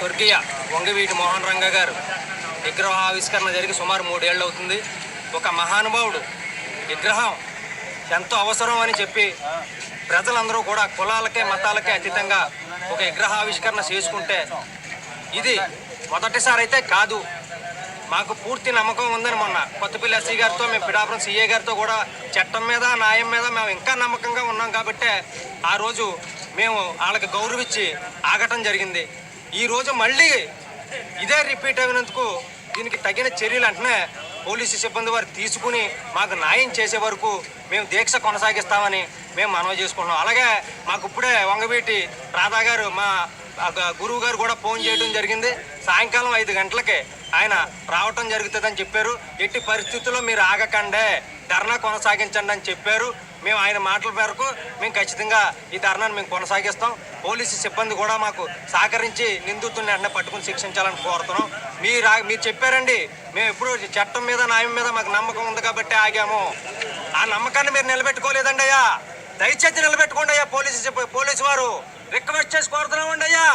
స్వర్గీయ వంగవీటి మోహన్ రంగ గారు విగ్రహావిష్కరణ జరిగి సుమారు 3 ఏళ్ళు అవుతుంది. ఒక మహానుభావుడు విగ్రహం ఎంతో అవసరం అని చెప్పి ప్రజలందరూ కూడా కులాలకే మతాలకే అతీతంగా ఒక విగ్రహావిష్కరణ చేసుకుంటే ఇది మొదటిసారి అయితే కాదు. మాకు పూర్తి నమ్మకం ఉందని మొన్న కొత్తపల్లి ఎస్సీ గారితో, మేము పిఠాపురం సిఏ గారితో కూడా చట్టం మీద న్యాయం మీద మేము ఇంకా నమ్మకంగా ఉన్నాం కాబట్టి ఆ రోజు మేము వాళ్ళకి గౌరవించి ఆగటం జరిగింది. ఈరోజు మళ్ళీ ఇదే రిపీట్ అయినందుకు దీనికి తగిన చర్యలు వెంటనే పోలీసు సిబ్బంది వారు తీసుకుని మాకు న్యాయం చేసే వరకు మేము దీక్ష కొనసాగిస్తామని మేము మనవి చేసుకుంటున్నాం. అలాగే మాకు ఇప్పుడే వంగవీటి రాధా గారు మా గురువు గారు కూడా ఫోన్ చేయడం జరిగింది. సాయంకాలం 5 గంటలకే ఆయన రావటం జరుగుతుందని చెప్పారు. ఎట్టి పరిస్థితుల్లో మీరు ఆగకండే ధర్నా కొనసాగించండి అని చెప్పారు. మేము ఆయన మాటల మేరకు మేము ఖచ్చితంగా ఈ ధర్నాను మేము కొనసాగిస్తాం. పోలీసు సిబ్బంది కూడా మాకు సహకరించి నిందితుడిని వెంటనే పట్టుకుని శిక్షించాలని కోరుతున్నాం. మీరు చెప్పారండి, మేము ఎప్పుడు చట్టం మీద న్యాయం మీద మాకు నమ్మకం ఉంది కాబట్టి ఆగాము. ఆ నమ్మకాన్ని మీరు నిలబెట్టుకోలేదండి అయ్యా. దయచేసి నిలబెట్టుకోండి అయ్యా. పోలీసు వారు రిక్వెస్ట్ చేసి కోరుతున్నామండి అయ్యా.